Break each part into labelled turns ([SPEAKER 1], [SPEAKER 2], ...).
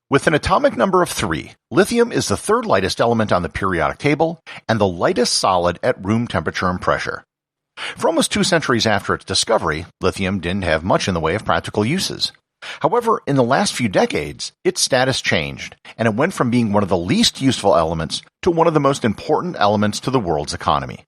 [SPEAKER 1] With an atomic number of 3, lithium is the third lightest element on the periodic table and the lightest solid at room temperature and pressure. For almost 2 centuries after its discovery, lithium didn't have much in the way of practical uses. However, in the last few decades, its status changed, and it went from being one of the least useful elements to one of the most important elements to the world's economy.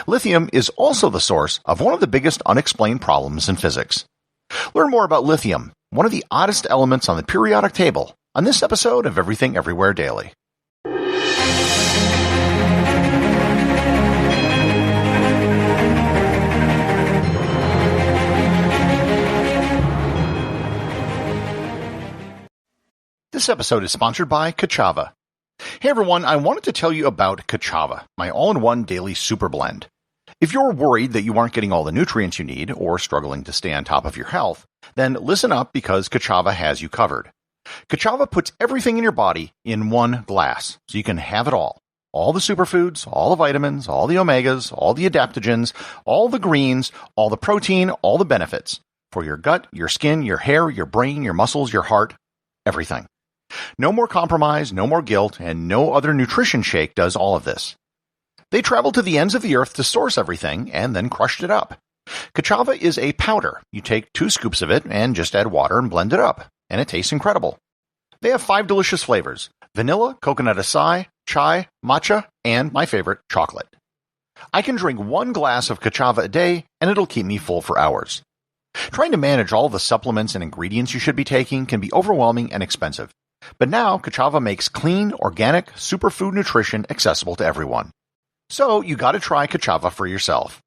[SPEAKER 1] Lithium is also the source of one of the biggest unexplained problems in physics. Learn more about lithium, one of the oddest elements on the periodic table, on this episode of Everything Everywhere Daily. This episode is sponsored by Kachava. Hey everyone, I wanted to tell you about Kachava, my all-in-one daily super blend. If you're worried that you aren't getting all the nutrients you need or struggling to stay on top of your health, then listen up because Kachava has you covered. Kachava puts everything in your body in one glass, so you can have it all. All the superfoods, all the vitamins, all the omegas, all the adaptogens, all the greens, all the protein, all the benefits. For your gut, your skin, your hair, your brain, your muscles, your heart, everything. No more compromise, no more guilt, and no other nutrition shake does all of this. They traveled to the ends of the earth to source everything and then crushed it up. Kachava is a powder. You take 2 scoops of it and just add water and blend it up, and it tastes incredible. They have 5 delicious flavors: vanilla, coconut acai, chai, matcha, and my favorite, chocolate. I can drink 1 glass of Kachava a day, and it'll keep me full for hours. Trying to manage all the supplements and ingredients you should be taking can be overwhelming and expensive. But now, Kachava makes clean, organic, superfood nutrition accessible to everyone. So, you gotta try Kachava for yourself.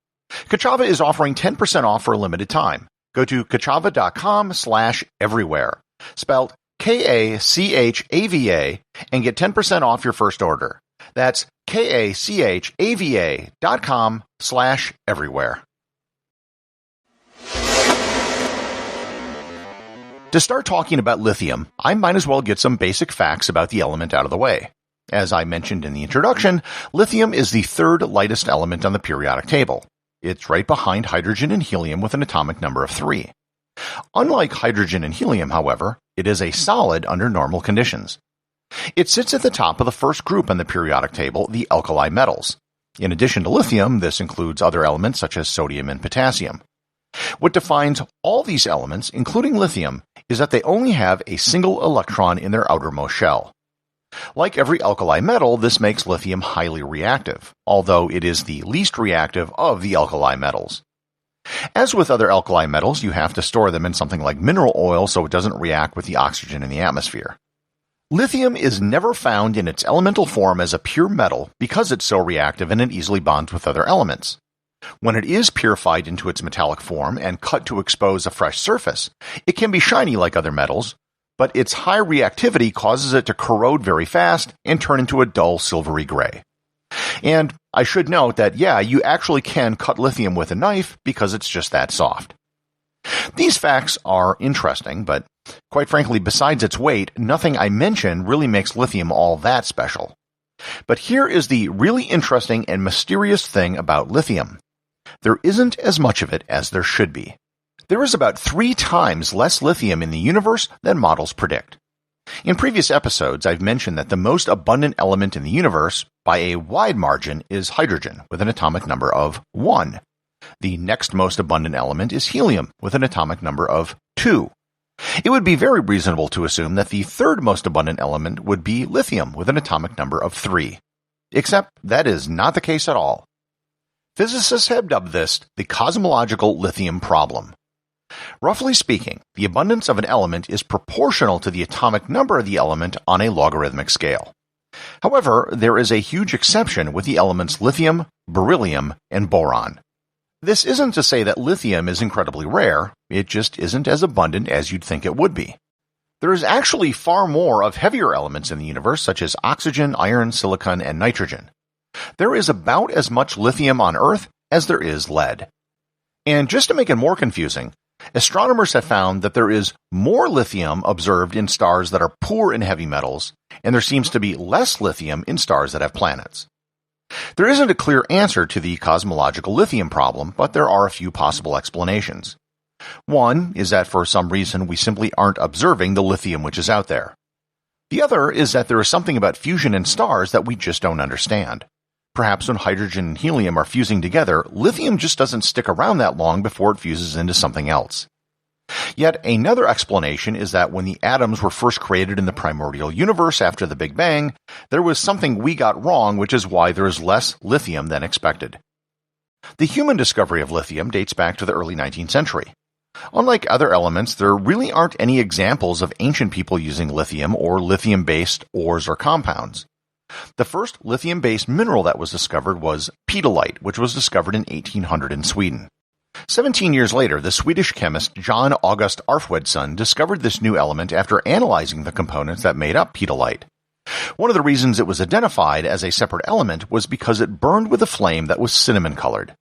[SPEAKER 1] Kachava is offering 10% off for a limited time. Go to kachava.com/everywhere, spelled Kachava, and get 10% off your first order. That's kachava.com/everywhere. To start talking about lithium, I might as well get some basic facts about the element out of the way. As I mentioned in the introduction, lithium is the third lightest element on the periodic table. It's right behind hydrogen and helium with an atomic number of 3. Unlike hydrogen and helium, however, it is a solid under normal conditions. It sits at the top of the first group on the periodic table, the Alkali Metals. In addition to lithium, this includes other elements such as sodium and potassium. What defines all these elements, including lithium, is that they only have a single electron in their outermost shell. Like every alkali metal, this makes lithium highly reactive, although it is the least reactive of the alkali metals. As with other alkali metals, you have to store them in something like mineral oil so it doesn't react with the oxygen in the atmosphere. Lithium is never found in its elemental form as a pure metal because it's so reactive and it easily bonds with other elements. When it is purified into its metallic form and cut to expose a fresh surface, it can be shiny like other metals, but its high reactivity causes it to corrode very fast and turn into a dull silvery gray. And I should note that, you actually can cut lithium with a knife because it's just that soft. These facts are interesting, but quite frankly, besides its weight, nothing I mention really makes lithium all that special. But here is the really interesting and mysterious thing about lithium. There isn't as much of it as there should be. There is about 3 times less lithium in the universe than models predict. In previous episodes, I've mentioned that the most abundant element in the universe, by a wide margin, is hydrogen, with an atomic number of 1. The next most abundant element is helium, with an atomic number of 2. It would be very reasonable to assume that the third most abundant element would be lithium, with an atomic number of 3. Except that is not the case at all. Physicists have dubbed this the cosmological lithium problem. Roughly speaking, the abundance of an element is proportional to the atomic number of the element on a logarithmic scale. However, there is a huge exception with the elements lithium, beryllium, and boron. This isn't to say that lithium is incredibly rare, it just isn't as abundant as you'd think it would be. There is actually far more of heavier elements in the universe such as oxygen, iron, silicon, and nitrogen. There is about as much lithium on Earth as there is lead. And just to make it more confusing, astronomers have found that there is more lithium observed in stars that are poor in heavy metals, and there seems to be less lithium in stars that have planets. There isn't a clear answer to the cosmological lithium problem, but there are a few possible explanations. One is that for some reason we simply aren't observing the lithium which is out there. The other is that there is something about fusion in stars that we just don't understand. Perhaps when hydrogen and helium are fusing together, lithium just doesn't stick around that long before it fuses into something else. Yet another explanation is that when the atoms were first created in the primordial universe after the Big Bang, there was something we got wrong, which is why there is less lithium than expected. The human discovery of lithium dates back to the early 19th century. Unlike other elements, there really aren't any examples of ancient people using lithium or lithium-based ores or compounds. The first lithium-based mineral that was discovered was pedolite, which was discovered in 1800 in Sweden. 17 years later, the Swedish chemist John August Arfwedson discovered this new element after analyzing the components that made up pedolite. One of the reasons it was identified as a separate element was because it burned with a flame that was cinnamon-colored.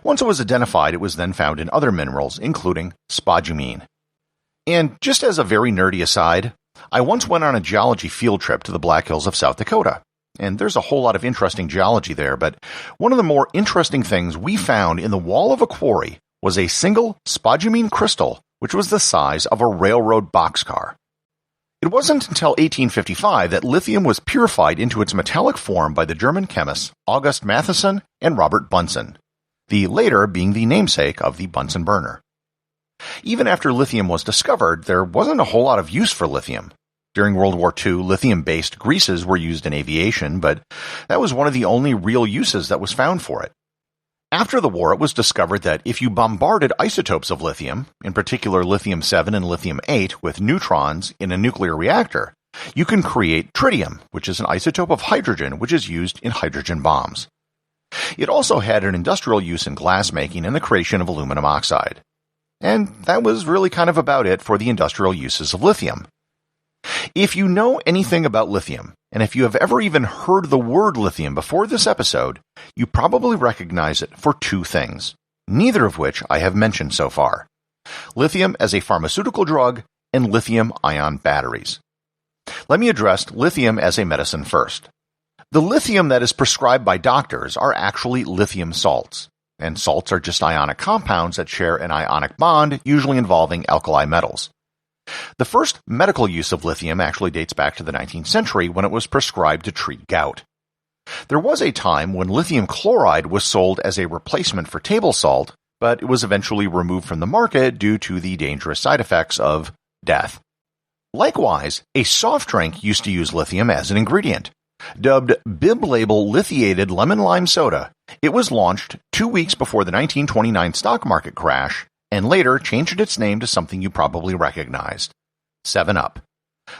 [SPEAKER 1] Once it was identified, it was then found in other minerals, including spodumene. And just as a very nerdy aside, I once went on a geology field trip to the Black Hills of South Dakota. And there's a whole lot of interesting geology there, but one of the more interesting things we found in the wall of a quarry was a single spodumene crystal, which was the size of a railroad boxcar. It wasn't until 1855 that lithium was purified into its metallic form by the German chemists August Matheson and Robert Bunsen, the later being the namesake of the Bunsen burner. Even after lithium was discovered, there wasn't a whole lot of use for lithium. During World War II, lithium-based greases were used in aviation, but that was one of the only real uses that was found for it. After the war, it was discovered that if you bombarded isotopes of lithium, in particular lithium-7 and lithium-8, with neutrons in a nuclear reactor, you can create tritium, which is an isotope of hydrogen which is used in hydrogen bombs. It also had an industrial use in glass-making and the creation of aluminum oxide. And that was really kind of about it for the industrial uses of lithium. If you know anything about lithium, and if you have ever even heard the word lithium before this episode, you probably recognize it for two things, neither of which I have mentioned so far: lithium as a pharmaceutical drug and lithium-ion batteries. Let me address lithium as a medicine first. The lithium that is prescribed by doctors are actually lithium salts, and salts are just ionic compounds that share an ionic bond, usually involving alkali metals. The first medical use of lithium actually dates back to the 19th century when it was prescribed to treat gout. There was a time when lithium chloride was sold as a replacement for table salt, but it was eventually removed from the market due to the dangerous side effects of death. Likewise, a soft drink used to use lithium as an ingredient. Dubbed bib label lithiated lemon lime soda, it was launched 2 weeks before the 1929 stock market crash, and later changed its name to something you probably recognized: 7-Up.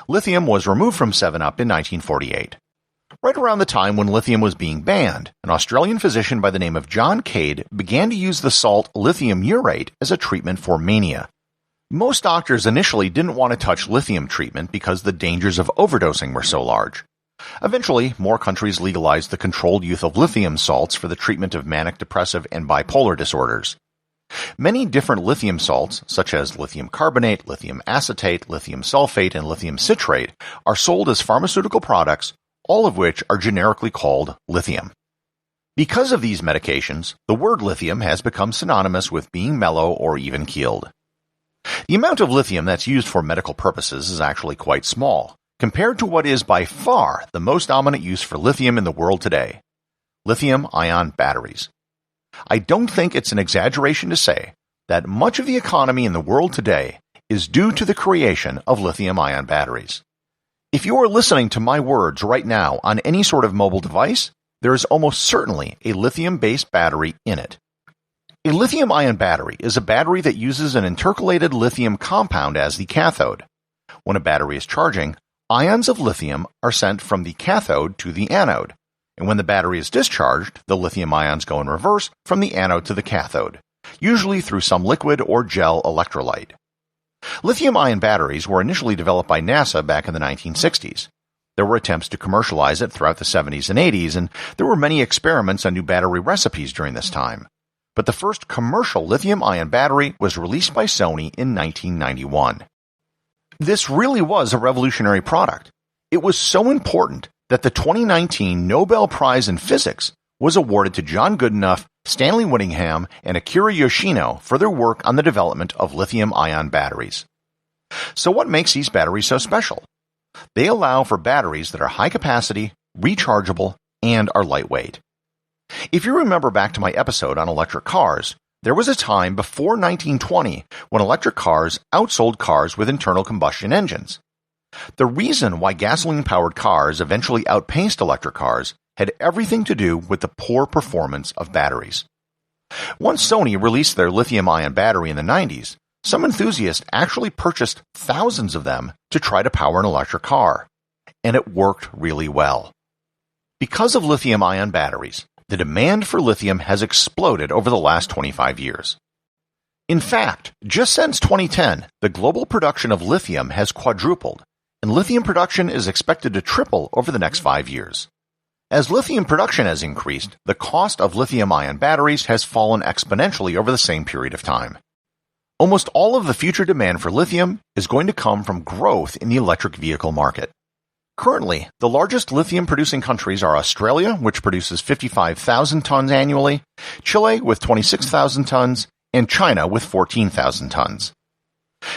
[SPEAKER 1] Lithium was removed from 7-Up in 1948. Right around the time when lithium was being banned, an Australian physician by the name of John Cade began to use the salt lithium urate as a treatment for mania. Most doctors initially didn't want to touch lithium treatment because the dangers of overdosing were so large. Eventually, more countries legalized the controlled use of lithium salts for the treatment of manic depressive and bipolar disorders. Many different lithium salts, such as lithium carbonate, lithium acetate, lithium sulfate, and lithium citrate, are sold as pharmaceutical products, all of which are generically called lithium. Because of these medications, the word lithium has become synonymous with being mellow or even-keeled. The amount of lithium that's used for medical purposes is actually quite small, compared to what is by far the most dominant use for lithium in the world today: lithium-ion batteries. I don't think it's an exaggeration to say that much of the economy in the world today is due to the creation of lithium-ion batteries. If you are listening to my words right now on any sort of mobile device, there is almost certainly a lithium-based battery in it. A lithium-ion battery is a battery that uses an intercalated lithium compound as the cathode. When a battery is charging, ions of lithium are sent from the cathode to the anode. And when the battery is discharged, the lithium ions go in reverse from the anode to the cathode, usually through some liquid or gel electrolyte. Lithium-ion batteries were initially developed by NASA back in the 1960s. There were attempts to commercialize it throughout the 70s and 80s, and there were many experiments on new battery recipes during this time. But the first commercial lithium-ion battery was released by Sony in 1991. This really was a revolutionary product. It was so important that the 2019 Nobel Prize in Physics was awarded to John Goodenough, Stanley Whittingham, and Akira Yoshino for their work on the development of lithium-ion batteries. So what makes these batteries so special? They allow for batteries that are high capacity, rechargeable, and are lightweight. If you remember back to my episode on electric cars, there was a time before 1920 when electric cars outsold cars with internal combustion engines. The reason why gasoline-powered cars eventually outpaced electric cars had everything to do with the poor performance of batteries. Once Sony released their lithium-ion battery in the 90s, some enthusiasts actually purchased thousands of them to try to power an electric car, and it worked really well. Because of lithium-ion batteries, the demand for lithium has exploded over the last 25 years. In fact, just since 2010, the global production of lithium has quadrupled, and lithium production is expected to triple over the next 5 years. As lithium production has increased, the cost of lithium-ion batteries has fallen exponentially over the same period of time. Almost all of the future demand for lithium is going to come from growth in the electric vehicle market. Currently, the largest lithium-producing countries are Australia, which produces 55,000 tons annually, Chile with 26,000 tons, and China with 14,000 tons.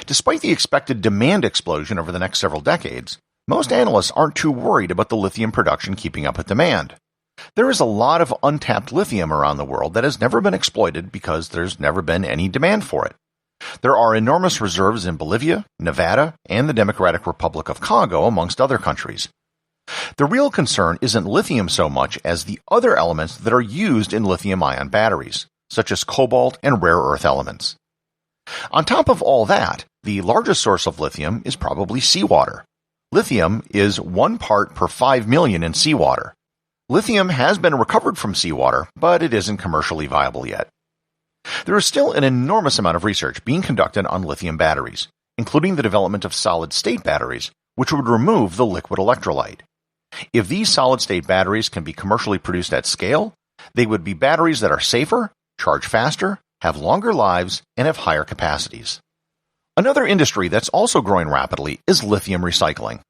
[SPEAKER 1] Despite the expected demand explosion over the next several decades, most analysts aren't too worried about the lithium production keeping up with demand. There is a lot of untapped lithium around the world that has never been exploited because there's never been any demand for it. There are enormous reserves in Bolivia, Nevada, and the Democratic Republic of Congo, amongst other countries. The real concern isn't lithium so much as the other elements that are used in lithium-ion batteries, such as cobalt and rare earth elements. On top of all that, the largest source of lithium is probably seawater. Lithium is 1 part per 5 million in seawater. Lithium has been recovered from seawater, but it isn't commercially viable yet. There is still an enormous amount of research being conducted on lithium batteries, including the development of solid-state batteries, which would remove the liquid electrolyte. If these solid-state batteries can be commercially produced at scale, they would be batteries that are safer, charge faster, have longer lives, and have higher capacities. Another industry that's also growing rapidly is lithium recycling.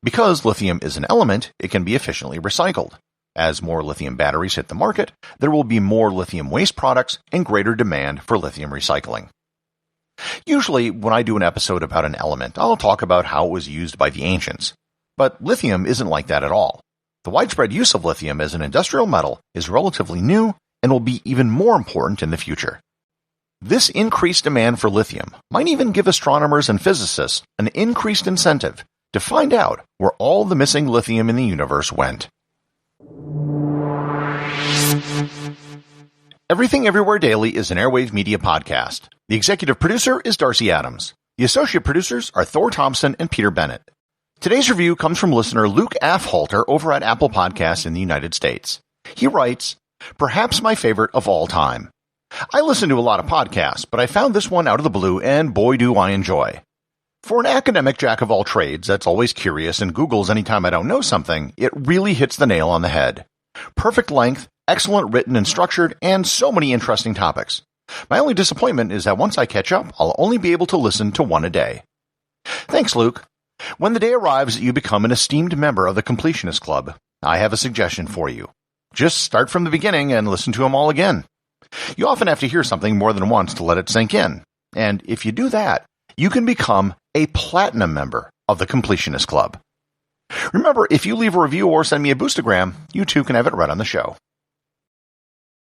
[SPEAKER 1] Because lithium is an element, it can be efficiently recycled. As more lithium batteries hit the market, there will be more lithium waste products and greater demand for lithium recycling. Usually, when I do an episode about an element, I'll talk about how it was used by the ancients. But lithium isn't like that at all. The widespread use of lithium as an industrial metal is relatively new and will be even more important in the future. This increased demand for lithium might even give astronomers and physicists an increased incentive to find out where all the missing lithium in the universe went. Everything Everywhere Daily is an Airwave Media podcast. The executive producer is Darcy Adams. The associate producers are Thor, Thomsen, and Peter Bennett. Today's review comes from listener Luke Afhalter over at Apple Podcasts in the United States. He writes, "Perhaps my favorite of all time. I listen to a lot of podcasts, but I found this one out of the blue, and boy do I enjoy. For an academic jack of all trades that's always curious and Googles anytime I don't know something, it really hits the nail on the head. Perfect length, excellent written and structured, and so many interesting topics. My only disappointment is that once I catch up, I'll only be able to listen to one a day." Thanks, Luke. When the day arrives that you become an esteemed member of the Completionist Club, I have a suggestion for you. Just start from the beginning and listen to them all again. You often have to hear something more than once to let it sink in. And if you do that, you can become a platinum member of the Completionist Club. Remember, if you leave a review or send me a boostagram, you too can have it read on the show.